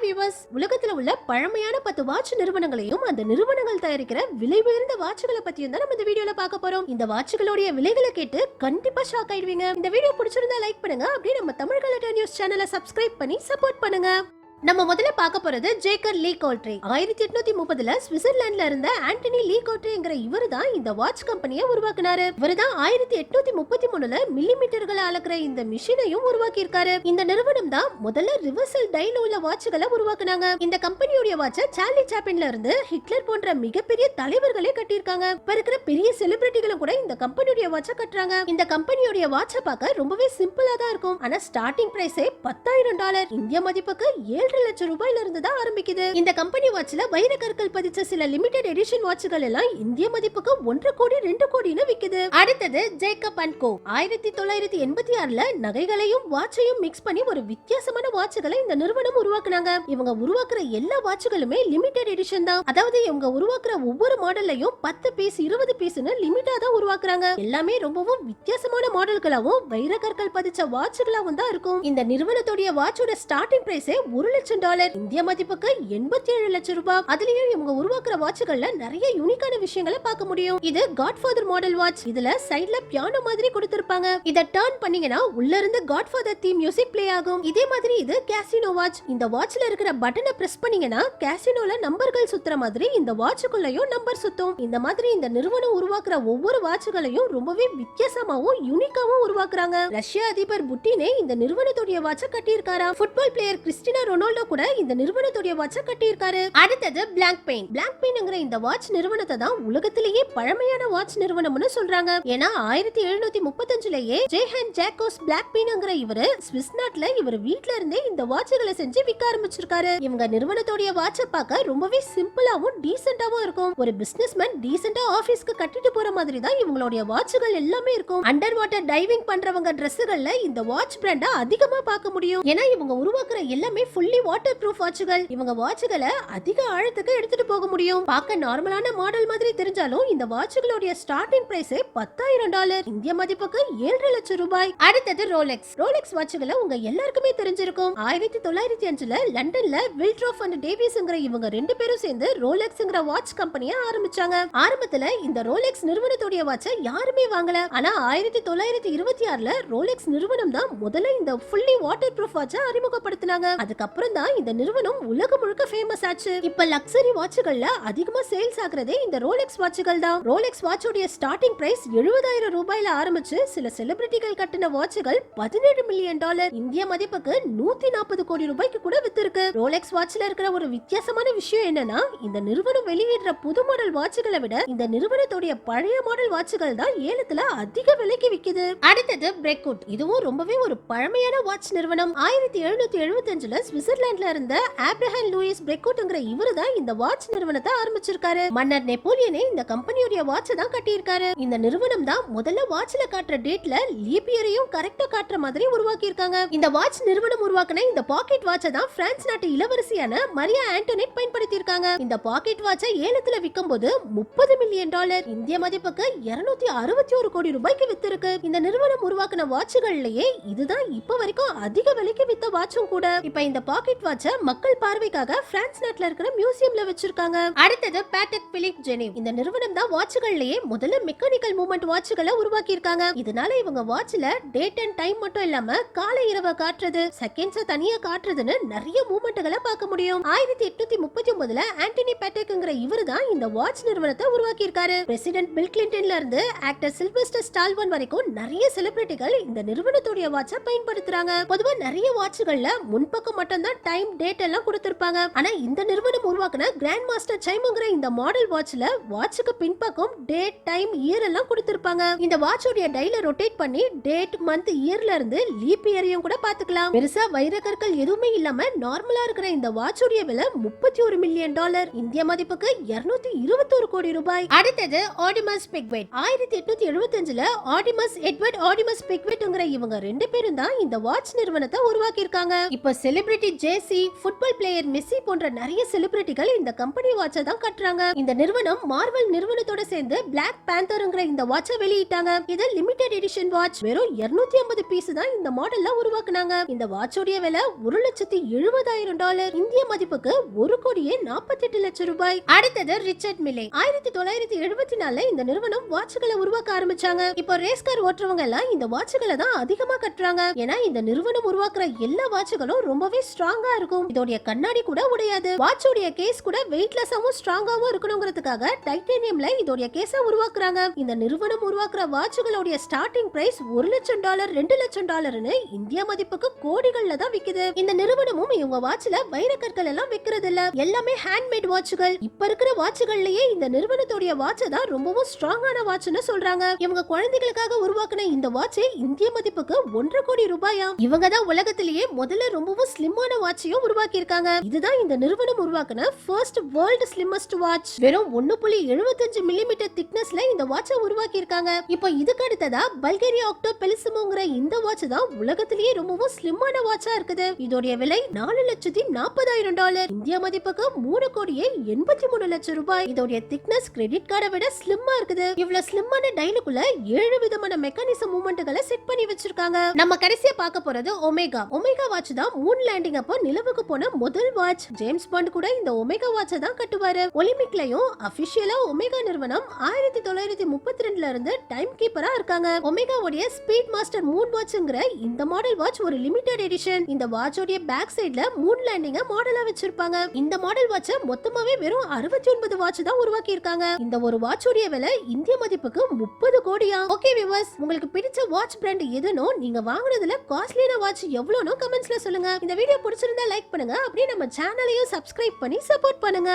Viewers, உலகத்துல உள்ள பழமையான 10 வாட்ச் நிறுவனங்களையும் அந்த நிறுவனங்கள் தயாரிக்கிற விலை உயர்ந்த வாட்ச்களை பத்தியும் தான் நம்ம இந்த வீடியோல பார்க்க போறோம். இந்த வாட்ச்களுடைய விலைகளை கேட்டு கண்டிப்பா ஷாக் ஆயிடுவீங்க. இந்த வீடியோ பிடிச்சிருந்தா லைக் பண்ணுங்க, அப்படியே நம்ம தமிழ் கலட்டா நியூஸ் சேனலை சப்ஸ்கிரைப் பண்ணி சப்போர்ட் பண்ணுங்க. நம்ம முதல்ல பார்க்க போறது ஜேக்கர் லீ கோல்ட்ரே. 1830ல சுவிட்சர்லாந்துல இருந்த ஆண்டனி லீ கோல்ட்ரேங்கிற இவரு தான் இந்த வாட்ச் கம்பெனியை உருவாக்குனாரு. இவரு தான் 1833ல மில்லிமீட்டர்களை அளக்கிற இந்த மிஷினையும் உருவாக்கி இருக்காரு. இந்த நிறுவனம் தான் முதல்ல ரிவர்சல் டைல உள்ள வாட்ச்களை உருவாக்குனாங்க. இந்த கம்பெனியோட வாட்சை சார்லி சாப்ளின்ல இருந்து ஹிட்லர் போன்ற மிகப்பெரிய தலைவர்களே கட்டியிருக்காங்க. இப்ப இருக்கிற பெரிய செலிபிரிட்டிகளும் கூட இந்த கம்பெனியோட வாட்சை கட்டுறாங்க. இந்த கம்பெனியோட வாட்சை பார்க்க ரொம்பவே சிம்பிளா தான் இருக்கும். ஆனா ஸ்டார்டிங் பிரைஸே $10,000, இந்திய மதிப்புக்கு 7 லட்சம் ரூபாயில இருந்து தான் ஆரம்பிக்குது. இந்த கம்பெனி வாட்ச்ல வைர கற்கள் பதிச்ச சில லிமிடெட் எடிஷன் வாட்ச்கள் எல்லாம் இந்திய மதிப்புக்கு 1 கோடி 2 கோடின்னு விக்குது. அடுத்தது ஜேக்கப் அண்ட் கோ. 1986ல நகைகளையும் வாட்சையும் மிக்ஸ் பண்ணி ஒரு வித்தியாசமான வாட்ச்களை இந்த நிறுவனம் உருவாக்குனாங்க. இவங்க உருவாக்குற எல்லா வாட்ச்களுமே லிமிடெட் எடிஷன் தான். அதாவது இவங்க உருவாக்குற ஒவ்வொரு மாடல்லையும் 10 பீஸ் 20 பீஸ்னு லிமிட்டா தான் உருவாக்குறாங்க. எல்லாமே ரொம்பவும் வித்தியாசமான மாடல்களாவும் வைர கற்கள் பதிச்ச வாட்ச்களாவும் தான் இருக்கும். இந்த நிறுவனத்தோட வாட்சோட ஸ்டார்டிங் பிரைஸே $1 லட்சம், இந்திய மதிப்புக்கு 87 லட்சம் ரூபாய். அதுலயும் இவங்க உருவாக்குற வாட்ச்கள்ல நிறைய யூனிக்கான விஷயங்களை பார்க்க முடியும். இது காட்ஃபாதர் மாடல் வாட்ச். இதுல சைடுல பியானோ மாதிரி கொடுத்திருப்பாங்க. இத டர்ன் பண்ணீங்கன்னா உள்ள இருந்து காட்ஃபாதர் தீம் மியூசிக் ப்ளே ஆகும். இதே மாதிரி இது கேசினோ வாட்ச். இந்த வாட்ச்ல இருக்கிற பட்டனை பிரஸ் பண்ணீங்கன்னா கேசினோல நம்பர்கள் சுத்துற மாதிரி இந்த வாட்ச்க்குள்ளேயும் நம்பர் சுத்தும். இந்த மாதிரி இந்த நிறுவனம் உருவாக்குற ஒவ்வொரு வாட்ச்களையும் ரொம்பவே வித்தியாசமாவும் யூனிக்காவும் உருவாக்குறாங்க. ரஷ்ய அதிபர் புட்டினே இந்த நிறுவனத்தோட வாட்சை கட்டியிருக்காரா. ஃபுட்பால் பிளேயர் கிறிஸ்டியானோ ரொனால்டோ கூட இந்த நிறுவனத்தோட வாட்சை கட்டியிருக்காரு. அடுத்தது பிளாங்க் பெயின். பிளாங்க் பெயின்ங்கிற இந்த வாட்ச் நிறுவனத்தை தான் உலகத்திலேயே பழமையான வாட்ச் நிறுவனம்னு சொல்றாங்க. ஏன்னா 1735லயே ஜேஹன் ஜாக்கோஸ் பிளாக் பெயின்ங்கிற இவரு ஸ்விஸ் நாட்டுல இவர் வீட்ல இருந்தே இந்த வாட்ச்களை செஞ்சு விற்க ஆரம்பிச்சிருக்காரு. இவங்க நிறுவனத்தோட வாட்சை பார்க்க ரொம்பவே சிம்பிளாவும் டீசென்ட்டாவும் இருக்கும். ஒரு பிசினஸ்மேன் டீசென்ட்டா ஆபீஸ்க்கு கட்டிட்டு போற மாதிரி தான் இவங்களுடைய வாட்ச்கள் எல்லாமே இருக்கும். அண்டர் வாட்டர் டைவிங் பண்றவங்க டிரெஸ்ஸுகள்ல இந்த வாட்ச் பிராண்டை அதிகமா பார்க்க முடியும். ஏன்னா இவங்க உருவாக்குற எல்லாமே ஃபுல்லி வாட்டர் ப்ரூஃப் வாட்ச்கள். இவங்க வாட்ச்களை அதிக ஆழத்துக்கு எடுத்துட்டு போக முடியும். பார்க்க நார்மலான மாடல் மாதிரி தெரிஞ்சாலும் இந்த வாட்ச்களோட ஸ்டார்டிங் பிரைஸே $10,000, இந்திய மதிப்புக்கு 7 லட்சம் ரூபாய். அடுத்தது ரோலெக்ஸ். ரோலெக்ஸ் வாட்ச்களை உங்க எல்லாருக்குமே தெரிஞ்சிருக்கும். 1905ல லண்டன்ல வில்ட்ரோஃப் அண்ட் டேவிஸ்ங்கிற இவங்க 2 பேரும் சேர்ந்து ரோலெக்ஸ்ங்கிற வாட்ச் கம்பெனியை ஆரம்பிச்சாங்க. ஆரம்பத்துல இந்த ரோலெக்ஸ் நிறுவனத்தோட வாட்சை யாருமே வாங்கல. ஆனா 1926ல ரோலெக்ஸ் நிறுவனம் தான் முதல்ல இந்த ஃபுல்லி வாட்டர் ப்ரூஃப் வாட்சை அறிமுகப்படுத்தினாங்க. அதுக்கப்புறம் தான் இந்த நிறுவனம் உலகம் முழுக்க ஃபேமஸ் ஆச்சு. இப்ப லக்ஸரி வாட்ச்கள்ல அதிகமா சேல்ஸ் ஆகுறதே இந்த ரோலெக்ஸ் வாட்ச்கள் தான். ரோலெக்ஸ் வாட்சோட ஸ்டார்டிங் பிரைஸ் $70,000 ரூபாயில ஆரம்பிச்சு சில செலிபிரிட்டிகள் கட்டின வாட்ச்கள் $17 மில்லியன், இந்திய மதிப்புக்கு 140 கோடி ரூபாய்க்கு கூட வித்திருக்கு. ரோலெக்ஸ் வாட்ச்ல இருக்கிற ஒரு வித்தியாசமான விஷயம் என்னன்னா, இந்த நிறுவனம் வெளியிடுற புது மாடல் வாட்ச்களை விட இந்த நிறுவனத்தோட பழைய மாடல் வாட்ச்கள் தான் ஏலத்துல அதிக விலைக்கு விக்குது. அடுத்தது பிரெக்வுட். இதுவும் ரொம்பவே ஒரு பழமையான வாட்ச் நிறுவனம். 1775ல சுவிட்சர்லாந்துல இருந்த ஆப்ரஹாம் லூயிஸ் பிரெக்வுட்ங்கிற இவரு தான் இந்த வாட்ச் நிறுவனத்தை ஆரம்பிச்சிருக்காரு. மன்னர் நெப்போலியனே இந்த கம்பெனியோட வாட்சை தான் கட்டியிருக்காரு. இந்த நிறுவனம் தான் முதல்ல வாட்ச்ல காட்டுற டேட்ல லீப் இயரையும் கரெக்டா காட்டுற மாதிரி உருவாக்கி இருக்காங்க. இந்த வாட்ச் நிறுவனம் உருவாக்கின இந்த பாக்கெட் வாட்சை தான் பிரான்ஸ் நாட்டு இளவரசியான மரியா ஆண்டோனெட் பயன்படுத்தி இருக்காங்க. இந்த பாக்கெட் வாட்சை ஏலத்துல விற்கும் போது $30 மில்லியன், இந்திய மதிப்புக்கு 261 கோடி ரூபாய்க்கு வித்திருக்கு. இந்த நிறுவனம் உருவாக்கின வாட்ச்கள்லயே இதுதான் இப்ப வரைக்கும் அதிக விலைக்கு வித்த வாட்சும் கூட. இப்ப இந்த பாக்கெட் வாட்சை மக்கள் பார்வைக்காக பிரான்ஸ் நாட்டுல இருக்கிற மியூசியம்ல வச்சிருக்காங்க. அடுத்தது பேட்டக் பிலிப் ஜெனிவ். இந்த நிறுவனம் தான் வாட்ச்கள்லயே முதல்ல மெக்கானிக்கல் மூவ்மெண்ட் வாட்ச்களை உருவாக்கி இருக்காங்க. இதனால இவங்க வாட்ச்ல டேட் அண்ட் டைம் மட்டும் இல்லாம காலை இரவு காட்டுறது, செகண்ட்ஸ் தனியா காட்டுறதுன்னு நிறைய மூவ்மெண்ட்களை பார்க்க முடியும். 1839ல ஆண்டனி பேட்டக்ங்கிற இவரு தான் இந்த வாட்ச் நிறுவனத்தை உருவாக்கி இருக்காரு. பிரசிடென்ட் பில் கிளின்டன்ல இருந்து ஆக்டர் சில்வெஸ்டர் ஸ்டாலோன் வரைக்கும் நிறைய செலிபிரிட்டிகள் இந்த நிறுவனத்தோட வாட்சை பயன்படுத்துறாங்க. பொதுவா நிறைய வாட்ச்கள்ல முன்பக்கம் மட்டும் தான் டைம் டேட் எல்லாம் கொடுத்திருப்பாங்க. ஆனா இந்த நிறுவனம் உருவாக்குன கிராண்ட் மாஸ்டர் சைம்ங்கிற இந்த மாடல் வாட்ச்ல வாட்சுக்கு பின்பக்கம் டேட் டைம் இயர் எல்லாம் கொடுத்திருப்பாங்க. இந்த வாட்சோட டைல ரொட்டேட் பண்ணி டேட் மந்த் இயர்ல இருந்து லீப் இயரையும் கூட பாத்துக்கலாம். பெருசா வைர கற்கள் எதுவுமே இல்லாம நார்மலா இருக்கிற இந்த வாட்சோட விலை $31 மில்லியன், இந்திய மதிப்புக்கு 221 கோடி ரூபாய். அடுத்தது ஆடிமஸ் பிக்வெட். 1875ல ஆடிமஸ் எட்வர்ட் ஆடிமஸ் பிக்வெட்ங்கிற இவங்க 2 பேரும் தான் இந்த வாட்ச் நிறுவனத்தை உருவாக்கி இருக்காங்க. இப்ப செலிபிரிட்டி ஜேசி, ஃபுட்பால் பிளேயர் மெஸ்ஸி போன்ற நிறைய செலிபிரிட்டிகள் இந்த கம்பெனி வாட்சை தான் கட்டுறாங்க. இந்த நிறுவனம் மார்வல் நிறுவனத்தோட சேர்ந்து பிளாக் பேந்தர்ங்கிற இந்த வாட்சை வெளியிட்டாங்க. இது லிமிடெட் எடிஷன் வாட்ச். வெறும் 250 பீஸ் தான் இந்த மாடல்ல உருவாக்குனாங்க. இந்த வாட்சோட விலை $1,70,000, இந்திய மதிப்புக்கு 1,48,00,000 ரூபாய். அடுத்தது ரிச்சர்ட் மிலே. 1974 இந்த நிறுவனம் வாட்சுகளை உருவாக்க ஆரம்பிச்சாங்க. இப்போ ரேஸ் கார் ஓட்டுறவங்க எல்லாம் இந்த வாட்சுகளை தான் அதிகமா கட்டுறாங்க. ஏன்னா இந்த நிறுவனம் உருவாக்குற எல்லா வாட்சுகளும் ரொம்பவே ஸ்ட்ராங்கா இருக்கும். இதோட கண்ணாடி கூட உடையாது. வாட்சோட கேஸ் கூட வெயிட்லெஸ்ஸாவும் ஸ்ட்ராங்காவும் இருக்கணும்ங்கிறதுக்காக டைட்டானியம்ல இதோட கேஸ உருவாக்குறாங்க. இந்த நிறுவனம் உருவாக்குற வாட்சுகளோட ஸ்டார்டிங் பிரைஸ் $1,00,000 $2,00,000 இந்திய மதிப்புக்கு கோடிகள்ல தான் விக்குது. இந்த நிறுவனமும் இவங்க வாட்ச்ல வைரக்கற்கள் எல்லாம் விக்கிறது இல்ல, எல்லாமே ஹேண்ட்மேட் வாட்சுகள். இப்ப இருக்கிற வாட்சுகள்லயே இந்த நிறுவனத்தோட வாட்ச் தான் ரொம்பவும் ஸ்ட்ராங்கான வாட்ச்னு சொல்றாங்க. இவங்க குழந்தைகளுக்காக உருவாக்குன இந்த வாட்ச் இந்திய மதிப்புக்கு 1.5 கோடி ரூபாயா. இவங்க தான் உலகத்திலேயே முதல்ல ரொம்பவும் ஸ்லிம்மான வாட்சையும் உருவாக்கி இருக்காங்க. இதுதான் இந்த நிறுவனம் உருவாக்குன ஃபர்ஸ்ட் வேர்ல்ட் ஸ்லிம்மஸ்ட் வாட்ச். வெறும் 1.75 மில்லிமீட்டர் திக்னஸ்ல இந்த வாட்சை உருவாக்கி இருக்காங்க. இப்போ இதுக்கு அடுத்ததா பல்கேரியா ஆக்டோ பெலிசிமோங்கிற இந்த வாட்ச் தான் உலகத்திலேயே ரொம்பவும் ஸ்லிம்மான வாட்சா இருக்குது. இதோட விலை $4,40,000, இந்திய மதிப்புக்கு 3,83,00,000 ரூபாய். இதோட திக்னஸ் கிரெடிட் கார்டை விட ஸ்லிம்மா இருக்குது. இவ்வளவு ஸ்லிம்மான டைலுக்குள்ள 7 விதமான மெக்கானிசம் மூவ்மெண்ட்களை செட் பண்ணி வச்சிருக்காங்க. நம்ம கடைசியா பார்க்க போறது ஒமேகா. ஒமேகா வாட்ச் தான் மூன் லேண்டிங் அப்போ நிலவுக்கு போன முதல் வாட்ச். ஜேம்ஸ் பாண்ட் கூட இந்த ஒமேகா வாட்சை தான் கட்டுவாரு. ஒலிம்பிக்லயும் அபிஷியலா ஒமேகா நிறுவனம் 1932 இருந்து டைம் கீப்பரா இருக்காங்க. ஒமேகாவுடைய ஸ்பீட் மாஸ்டர் மூன் வாட்ச்ங்கிற இந்த மாடல் வாட்ச் ஒரு லிமிடெட் எடிஷன். இந்த வாட்சோட பேக் சைடுல மூன் லேண்டிங்க மாடலா வச்சிருப்பாங்க. இந்த மாடல் வாட்சை மொத்தமாவே வெறும் 69 வாட்ச் தான் உருவாக்கி இருக்காங்க. இந்த ஒரு வாட்சோட விலை இந்திய மதிப்புக்கு 30 கோடியா. ஓகே வியூவர்ஸ், உங்களுக்கு பிடிச்ச வாட்ச் பிராண்ட் எதுனோ, நீங்க வாங்குனதுல காஸ்ட்லியான வாட்ச் எவ்வளவுனோ கமெண்ட்ஸ்ல சொல்லுங்க. இந்த வீடியோ பிடிச்சிருந்தா லைக் பண்ணுங்க, அப்படியே நம்ம சேனலையும் சப்ஸ்கிரைப் பண்ணி சப்போர்ட் பண்ணுங்க.